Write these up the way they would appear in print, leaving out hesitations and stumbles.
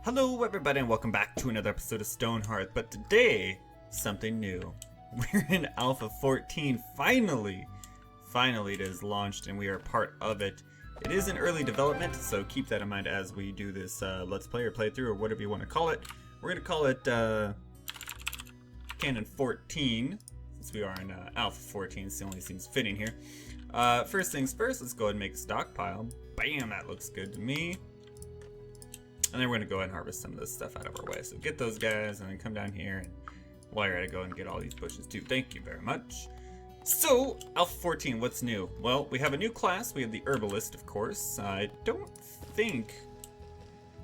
Hello everybody and welcome back to another episode of Stonehearth, but today, something new. We're in Alpha 14, finally! Finally it is launched and we are part of it. It is in early development, so keep that in mind as we do this Let's Play or playthrough or whatever you want to call it. We're going to call it Canon 14, since we are in Alpha 14, it only seems fitting here. First things first, let's go ahead and make a stockpile. Bam, that looks good to me. And then we're going to go ahead and harvest some of this stuff out of our way. So get those guys and then come down here. And while you're at it, go ahead and get all these bushes too. Thank you very much. So, Alpha 14, what's new? Well, we have a new class. We have the Herbalist, of course. I don't think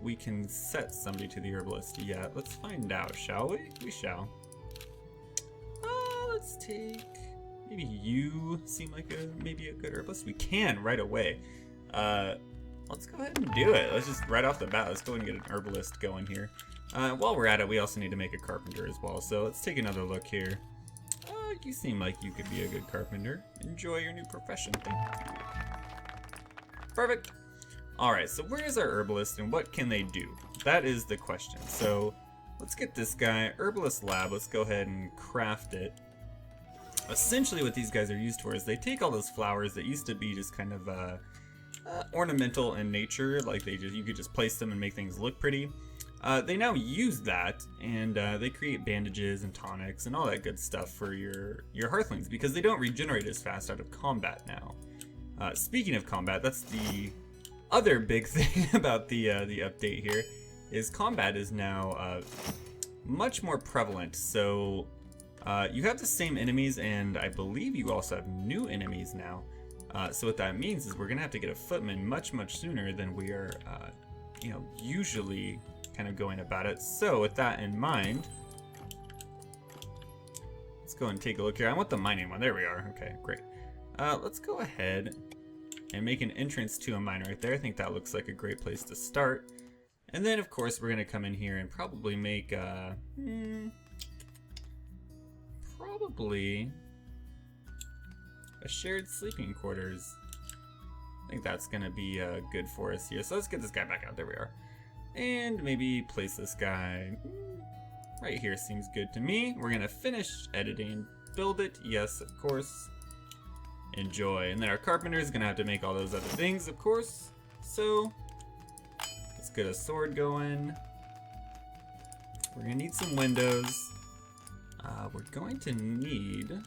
we can set somebody to the Herbalist yet. Let's find out, shall we? We shall. Let's take... Maybe you seem like maybe a good Herbalist. We can right away. Let's go ahead and do it. Let's just, right off the bat, let's go ahead and get an Herbalist going here. While we're at it, we also need to make a Carpenter as well. So let's take another look here. You seem like you could be a good Carpenter. Enjoy your new profession. Thank you. Perfect. Alright, so where's our Herbalist and what can they do? That is the question. So let's get this guy, Herbalist Lab. Let's go ahead and craft it. Essentially what these guys are used for is they take all those flowers that used to be just kind of ornamental in nature, like you could just place them and make things look pretty. They now use that and they create bandages and tonics and all that good stuff for your hearthlings because they don't regenerate as fast out of combat now. Speaking of combat, that's the other big thing about the update here, is combat is now much more prevalent. So you have the same enemies and I believe you also have new enemies now. So what that means is we're gonna have to get a footman much sooner than we are, usually kind of going about it. So with that in mind, let's go and take a look here. I want the mining one. There we are. Okay, great. Let's go ahead and make an entrance to a mine right there. I think that looks like a great place to start. And then of course we're gonna come in here and probably make probably a shared sleeping quarters. I think that's gonna be good for us here. So let's get this guy back out. There we are. And maybe place this guy right here. Seems good to me. We're gonna finish editing, build it. Yes, of course. Enjoy. And then our carpenter is gonna have to make all those other things, of course. So let's get a sword going. We're gonna need some windows. We're going to need a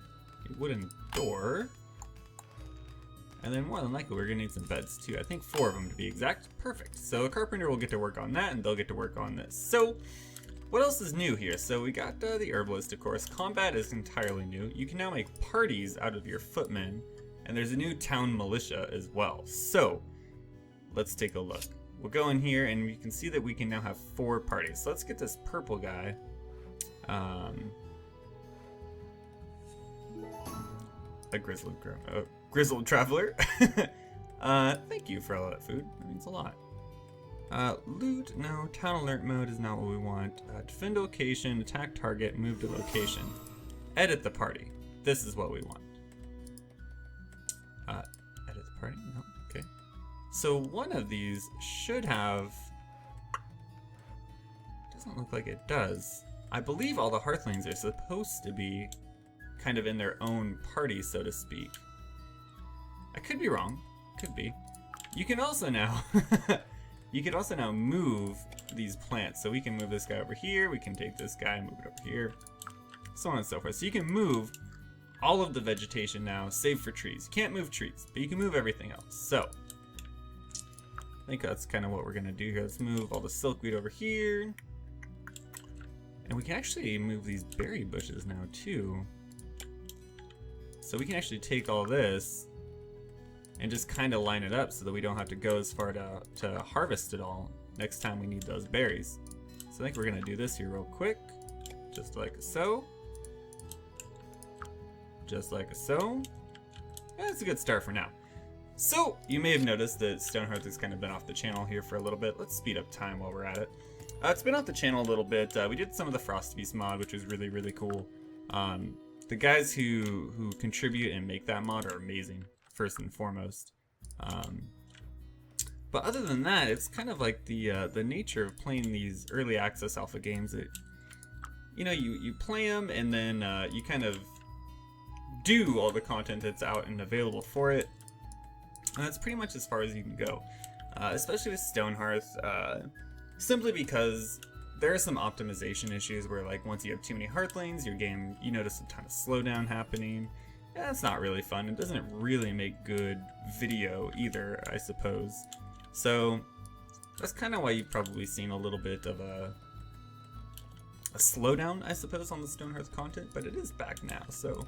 wooden door. And then more than likely, we're gonna need some beds too. I think 4 of them to be exact. Perfect. So a carpenter will get to work on that and they'll get to work on this. So what else is new here? So we got the Herbalist, of course. Combat is entirely new. You can now make parties out of your footmen. And there's a new town militia as well. So let's take a look. We'll go in here and we can see that we can now have 4 parties. So let's get this purple guy. A grizzled traveler. Thank you for all that food. That means a lot. Loot, no. Town alert mode is not what we want. Defend location, attack target, move to location. Edit the party. This is what we want. Edit the party? No, okay. So one of these should have... Doesn't look like it does. I believe all the Hearthlings are supposed to be kind of in their own party, so to speak. I could be wrong. Could be. You can also now move these plants. So we can move this guy over here. We can take this guy and move it over here. So on and so forth. So you can move all of the vegetation now, save for trees. You can't move trees, but you can move everything else. So I think that's kind of what we're gonna do here. Let's move all the silkweed over here. And we can actually move these berry bushes now too. So we can actually take all this and just kind of line it up so that we don't have to go as far to harvest it all next time we need those berries. So I think we're gonna do this here real quick, just like so. Just like so. That's a good start for now. So you may have noticed that Stonehearth has kind of been off the channel here for a little bit. Let's speed up time while we're at it. It's been off the channel a little bit. We did some of the Frost Beast mod, which was really cool. The guys who contribute and make that mod are amazing, first and foremost. But other than that, it's kind of like the nature of playing these early access alpha games. That, you know, you play them and then you kind of do all the content that's out and available for it. And that's pretty much as far as you can go, especially with Stonehearth, simply because there are some optimization issues where, like, once you have too many Hearthlings, your game, you notice a ton of slowdown happening. Yeah, that's not really fun. It doesn't really make good video either, I suppose. So that's kind of why you've probably seen a little bit of a slowdown, I suppose, on the Stonehearth content, but it is back now, so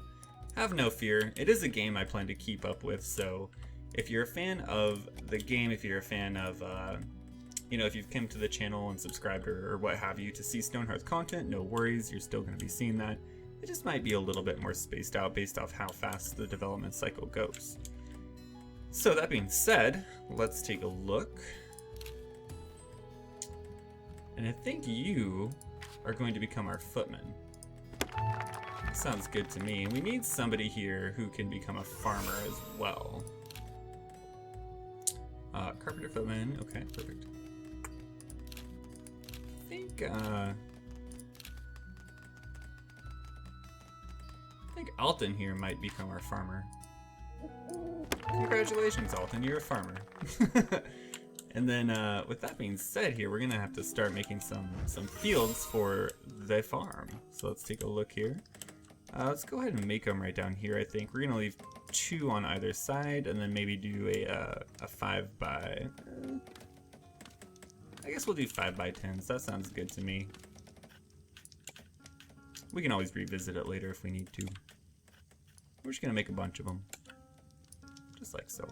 have no fear. It is a game I plan to keep up with, so if you're a fan of the game, if you're a fan of, you know, if you've come to the channel and subscribed or what have you to see Stonehearth content, no worries, you're still going to be seeing that. It just might be a little bit more spaced out based off how fast the development cycle goes. So that being said, let's take a look. And I think you are going to become our footman. Sounds good to me. We need somebody here who can become a farmer as well. Carpenter footman, okay, perfect. I think Alton here might become our farmer. Congratulations, Alton, you're a farmer. And then, with that being said here, we're gonna have to start making some fields for the farm. So let's take a look here. Let's go ahead and make them right down here, I think. We're gonna leave 2 on either side, and then maybe do a 5 by... I guess we'll do 5 by 10s. That sounds good to me. We can always revisit it later if we need to. We're just gonna make a bunch of them. Just like so.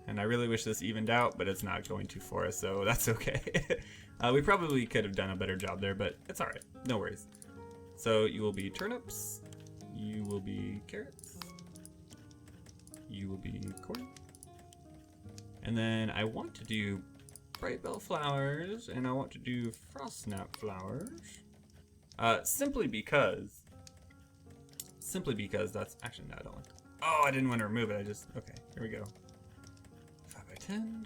And I really wish this evened out, but it's not going to for us, so that's okay. We probably could have done a better job there, but it's alright. No worries. So you will be turnips, you will be carrots, you will be corn, and then I want to do bright bell flowers, and I want to do frost snap flowers, simply because that's actually, no, I don't want to. Oh, I didn't want to remove it. Okay, here we go. 5 by 10.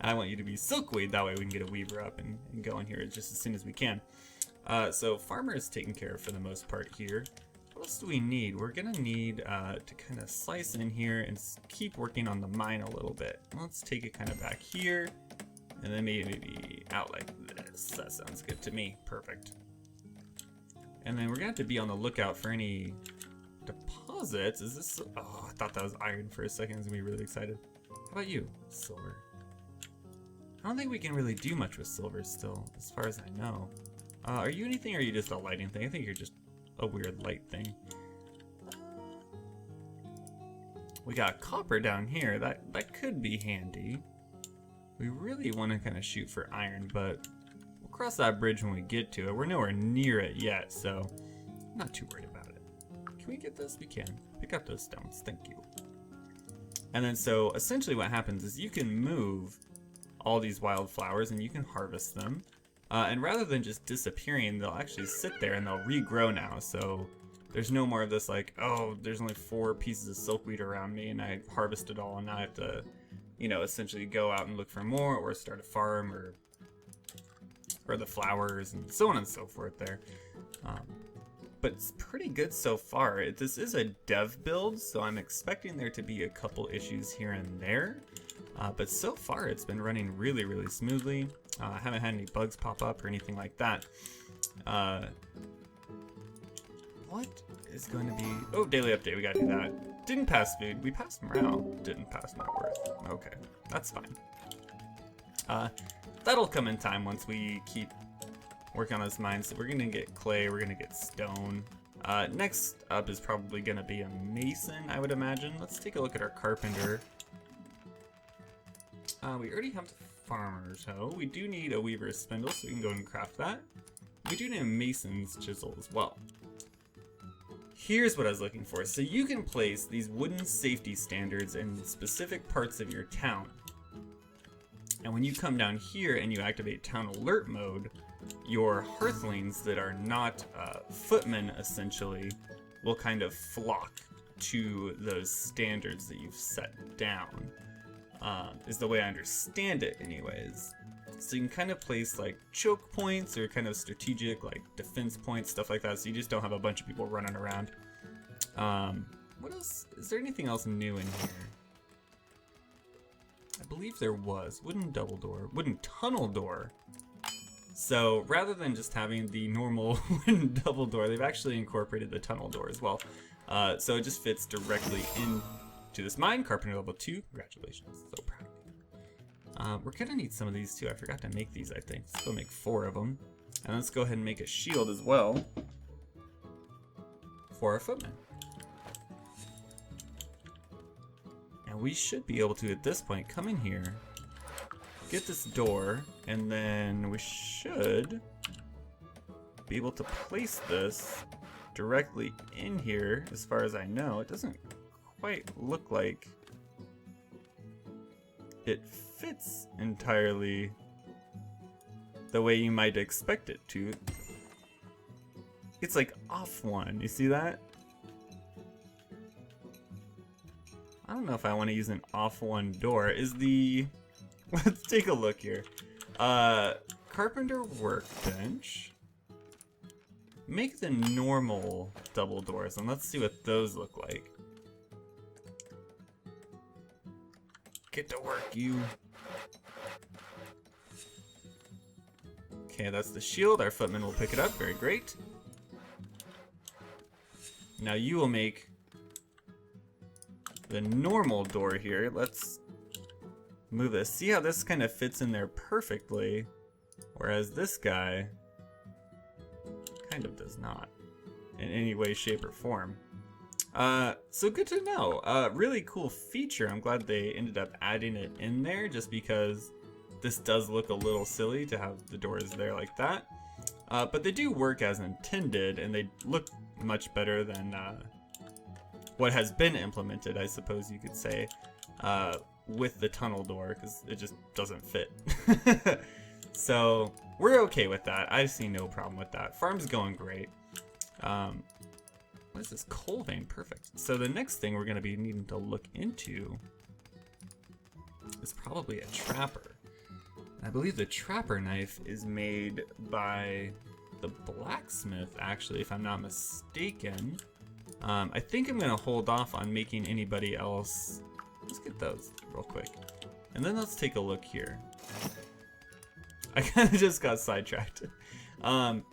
I want you to be silkweed, that way we can get a weaver up and go in here just as soon as we can. So farmer is taken care of for the most part here. What else do we need? We're gonna need to kind of slice in here and keep working on the mine a little bit. Let's take it kind of back here, and then maybe out like this. That sounds good to me. Perfect. And then we're gonna have to be on the lookout for any deposits. Is this? Oh, I thought that was iron for a second. I was gonna be really excited. How about you? Silver. I don't think we can really do much with silver still, as far as I know. Are you anything, or are you just a lighting thing? I think you're just a weird light thing. We got copper down here. That could be handy. We really want to kind of shoot for iron, but we'll cross that bridge when we get to it. We're nowhere near it yet, so I'm not too worried about it. Can we get this? We can. Pick up those stones. Thank you. And then so essentially what happens is you can move all these wildflowers and you can harvest them. And rather than just disappearing, they'll actually sit there and they'll regrow now. So there's no more of this like, oh, there's only 4 pieces of silkweed around me and I harvested all and now I have to, you know, essentially go out and look for more or start a farm or the flowers and so on and so forth there. But it's pretty good so far. This is a dev build, so I'm expecting there to be a couple issues here and there. But so far it's been running really, really smoothly. I haven't had any bugs pop up or anything like that. What is going to be... Oh, daily update, we gotta do that. Didn't pass food, we passed morale. Didn't pass net worth. Okay, that's fine. That'll come in time once we keep working on this mine. So we're gonna get clay, we're gonna get stone. Next up is probably gonna be a mason, I would imagine. Let's take a look at our carpenter. We already have the farmer's hoe. We do need a weaver's spindle, so we can go and craft that. We do need a mason's chisel as well. Here's what I was looking for. So you can place these wooden safety standards in specific parts of your town. And when you come down here and you activate town alert mode, your hearthlings that are not footmen, essentially, will kind of flock to those standards that you've set down, is the way I understand it anyways. So you can kind of place like choke points or kind of strategic like defense points, stuff like that, so you just don't have a bunch of people running around. What else? Is there anything else new in here? I believe there was. Wooden double door. Wooden tunnel door. So rather than just having the normal wooden double door, they've actually incorporated the tunnel door as well. So it just fits directly into this mine. Carpenter level 2. Congratulations. So proud of you. We're gonna need some of these too. I forgot to make these, I think. Let's go make 4 of them. And let's go ahead and make a shield as well for our footmen. And we should be able to, at this point, come in here, get this door, and then we should be able to place this directly in here. As far as I know, it doesn't quite look like it fits entirely the way you might expect it to. It's like off one, you see that? I don't know if I want to use an off one door. Is the... Let's take a look here. Carpenter workbench. Make the normal double doors and let's see what those look like. Get to work, you. Okay, that's the shield. Our footman will pick it up. Very great. Now you will make the normal door here. Let's move this. See how this kind of fits in there perfectly, whereas this guy kind of does not in any way, shape, or form. So good to know. Really cool feature. I'm glad they ended up adding it in there, just because this does look a little silly to have the doors there like that. But they do work as intended, and they look much better than what has been implemented, I suppose you could say, with the tunnel door, because it just doesn't fit. So we're okay with that. I see no problem with that. Farm's going great. What is this? Coal vein. Perfect. So the next thing we're going to be needing to look into is probably a trapper. I believe the trapper knife is made by the blacksmith, actually, if I'm not mistaken. I think I'm going to hold off on making anybody else. Let's get those real quick. And then let's take a look here. I kind of just got sidetracked. So I'm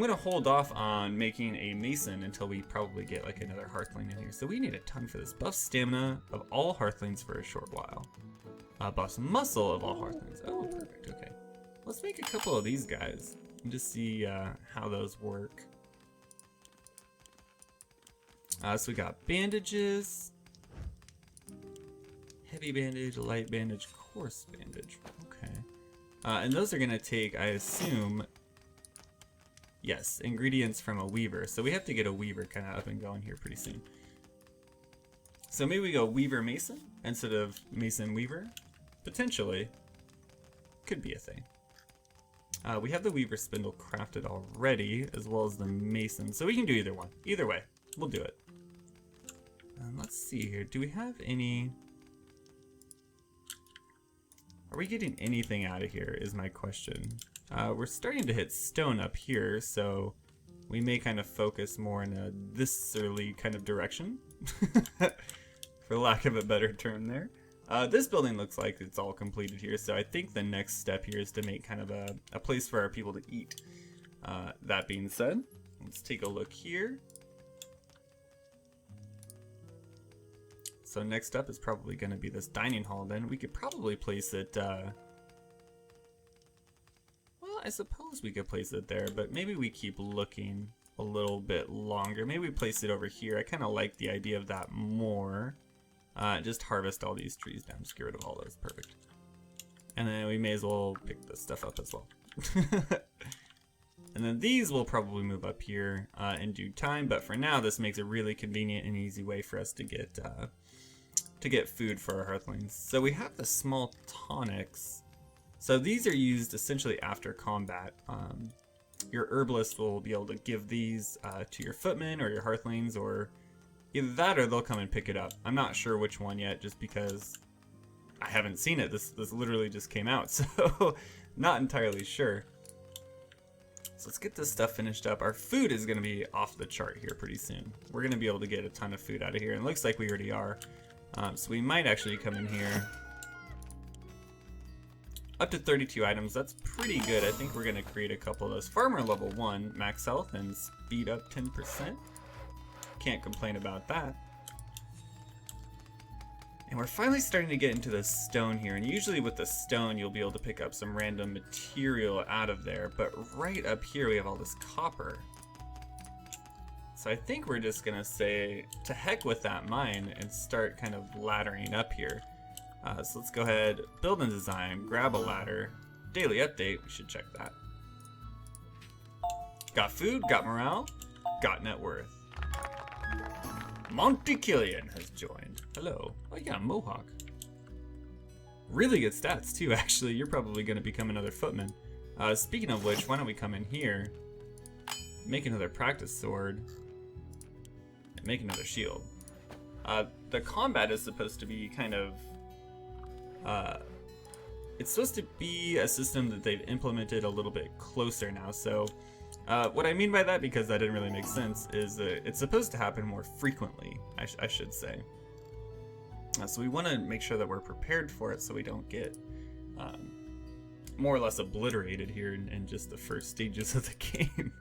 going to hold off on making a mason until we probably get like another hearthling in here. So we need a ton for this. Buff stamina of all hearthlings for a short while. Buffs muscle of all hearthlings. Oh, perfect. Okay. Let's make a couple of these guys and just see how those work. So we got bandages. Heavy bandage, light bandage, coarse bandage. Okay. And those are going to take, I assume, yes, ingredients from a weaver. So we have to get a weaver kind of up and going here pretty soon. So maybe we go weaver mason instead of mason weaver. Potentially. Could be a thing. We have the weaver spindle crafted already, as well as the mason. So we can do either one. Either way, we'll do it. Let's see here. Do we have any... Are we getting anything out of here is my question. We're starting to hit stone up here, so we may kind of focus more in a this-early kind of direction, for lack of a better term there. This building looks like it's all completed here, so I think the next step here is to make kind of a place for our people to eat. That being said, let's take a look here. So next up is probably going to be this dining hall then. We could probably place it, well, I suppose we could place it there, but maybe we keep looking a little bit longer. Maybe we place it over here. I kind of like the idea of that more. Just harvest all these trees down, just get rid of all those, perfect. And then we may as well pick this stuff up as well. And then these will probably move up here in due time, but for now this makes a really convenient and easy way for us to get food for our hearthlings. So we have the small tonics. So these are used essentially after combat. Your herbalist will be able to give these to your footmen or your hearthlings, or Either that or they'll come and pick it up. I'm not sure which one yet, just because I haven't seen it. This literally just came out, so not entirely sure. So let's get this stuff finished up. Our food is going to be off the chart here pretty soon. We're going to be able to get a ton of food out of here, and it looks like we already are. So we might actually come in here. Up to 32 items, that's pretty good. I think we're going to create a couple of those. Farmer level 1, max health, and speed up 10%. Can't complain about that. And we're finally starting to get into the stone here, and usually with the stone you'll be able to pick up some random material out of there, but right up here we have all this copper. So I think we're just gonna say to heck with that mine and start kind of laddering up here. So let's go ahead, build and design, grab a ladder, daily update, we should check that. Got food, got morale, got net worth. Monty Killian has joined. Hello. Oh, you got a mohawk. Really good stats too, actually. You're probably going to become another footman. Speaking of which, why don't we come in here, make another practice sword, and make another shield. The combat is supposed to be kind of... it's supposed to be a system that they've implemented a little bit closer now, so... what I mean by that, because that didn't really make sense, is it's supposed to happen more frequently, I should say. So we want to make sure that we're prepared for it so we don't get more or less obliterated here in just the first stages of the game.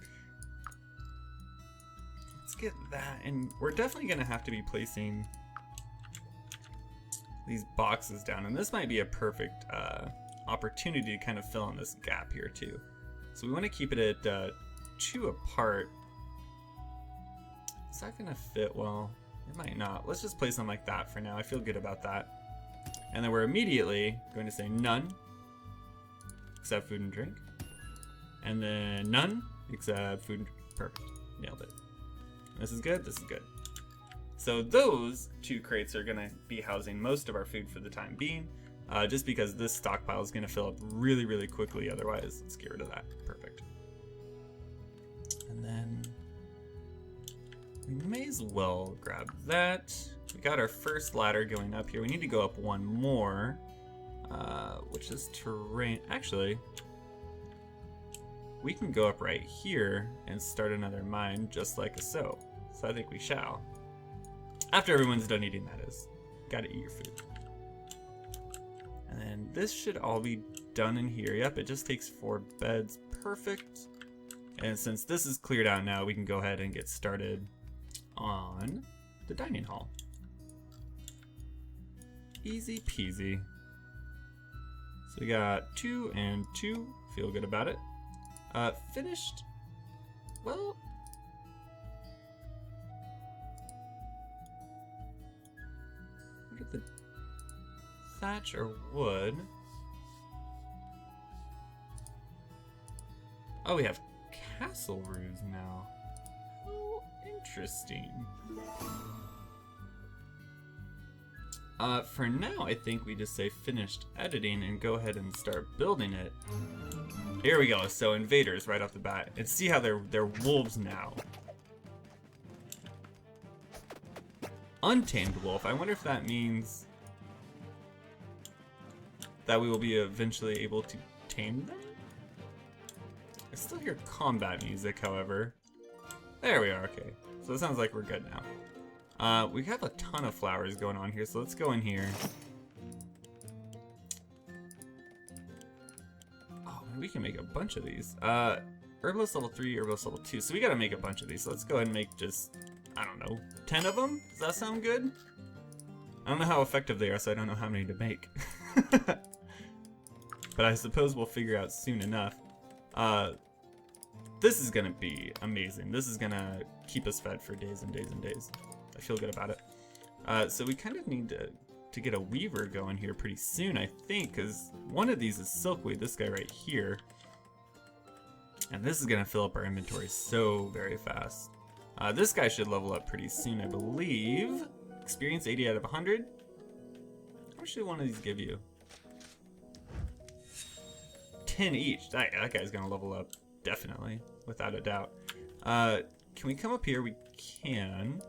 Let's get that, and we're definitely going to have to be placing these boxes down, and this might be a perfect opportunity to kind of fill in this gap here too. So we want to keep it at 2 apart. Is that gonna fit well? It might not. Let's just place them like that for now. I feel good about that. And then we're immediately going to say none, except food and drink. And then none, except food and perfect. Nailed it. This is good, this is good. So those 2 crates are gonna be housing most of our food for the time being, just because this stockpile is gonna fill up really, really quickly otherwise. Let's get rid of that. Perfect. And then we may as well grab that. We got our first ladder going up here. We need to go up one more, which is terrain. Actually, we can go up right here and start another mine just like so. So I think we shall. After everyone's done eating, that is. Gotta eat your food. And then this should all be done in here. Yep, it just takes 4 beds. Perfect. And since this is cleared out now, we can go ahead and get started on the dining hall. Easy peasy. So we got 2 and 2. Feel good about it. Finished. Well, what are the thatch or wood? Oh, we have castle roofs now. Oh, interesting. For now, I think we just say finished editing and go ahead and start building it. Here we go. So invaders right off the bat, and see how they're wolves now. Untamed wolf. I wonder if that means that we will be eventually able to tame them. I still hear combat music, however. There we are, okay. So it sounds like we're good now. We have a ton of flowers going on here, so let's go in here. Oh, we can make a bunch of these. Herbalist level 3, herbalist level 2, so we gotta make a bunch of these. So let's go ahead and make just, I don't know, 10 of them? Does that sound good? I don't know how effective they are, so I don't know how many to make. But I suppose we'll figure out soon enough. This is gonna be amazing. This is gonna keep us fed for days and days and days. I feel good about it. So we kind of need to get a weaver going here pretty soon, I think, because one of these is silkweed, this guy right here. And this is gonna fill up our inventory so very fast. This guy should level up pretty soon, I believe. Experience 80 out of 100. How much should one of these give you? 10 each. That guy's gonna level up, definitely, without a doubt. Can we come up here? We can.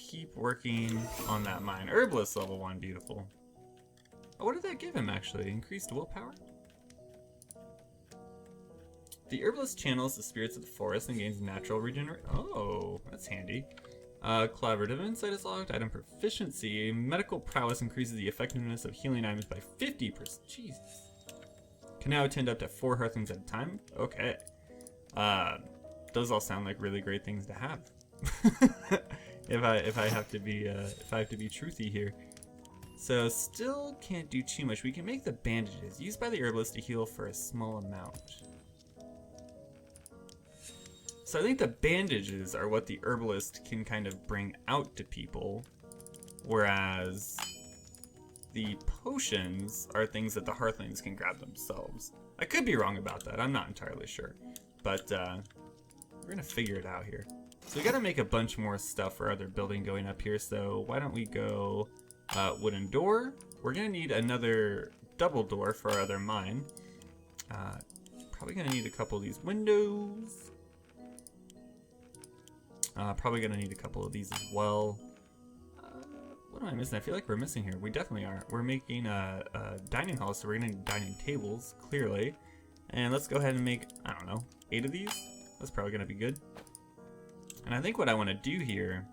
keep working on that mine. Herbalist level 1, beautiful. Oh, what did that give him actually? Increased willpower? The herbalist channels the spirits of the forest and gains natural regeneration. Oh, that's handy. Collaborative insight is locked. Item proficiency. Medical prowess increases the effectiveness of healing items by 50%. Jesus. Can now attend up to 4 hearthlings at a time. Okay. Those all sound like really great things to have. if I have to be truthy here. So still can't do too much. We can make the bandages used by the herbalist to heal for a small amount. So I think the bandages are what the herbalist can kind of bring out to people, whereas the potions are things that the hearthlings can grab themselves. I could be wrong about that. I'm not entirely sure, but we're gonna figure it out here. So we gotta make a bunch more stuff for other building going up here. So why don't we go wooden door? We're gonna need another double door for our other mine. Probably gonna need a couple of these windows. Probably gonna need a couple of these as well. What am I missing? I feel like we're missing here. We definitely are. We're making a dining hall, so we're gonna need dining tables, clearly. And let's go ahead and make, I don't know, 8 of these? That's probably gonna be good. And I think what I wanna do here,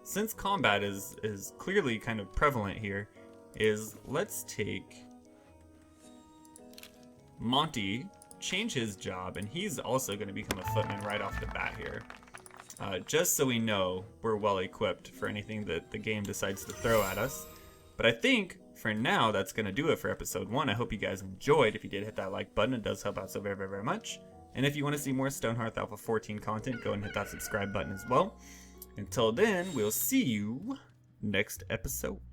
since combat is clearly kind of prevalent here, is let's take Monty, change his job, and he's also gonna become a footman right off the bat here. Just so we know we're well equipped for anything that the game decides to throw at us. But I think for now that's going to do it for episode 1. I hope you guys enjoyed. If you did, hit that like button. It does help out so very, very, very much. And if you want to see more Stonehearth Alpha 14 content, go and hit that subscribe button as well. Until then, we'll see you next episode.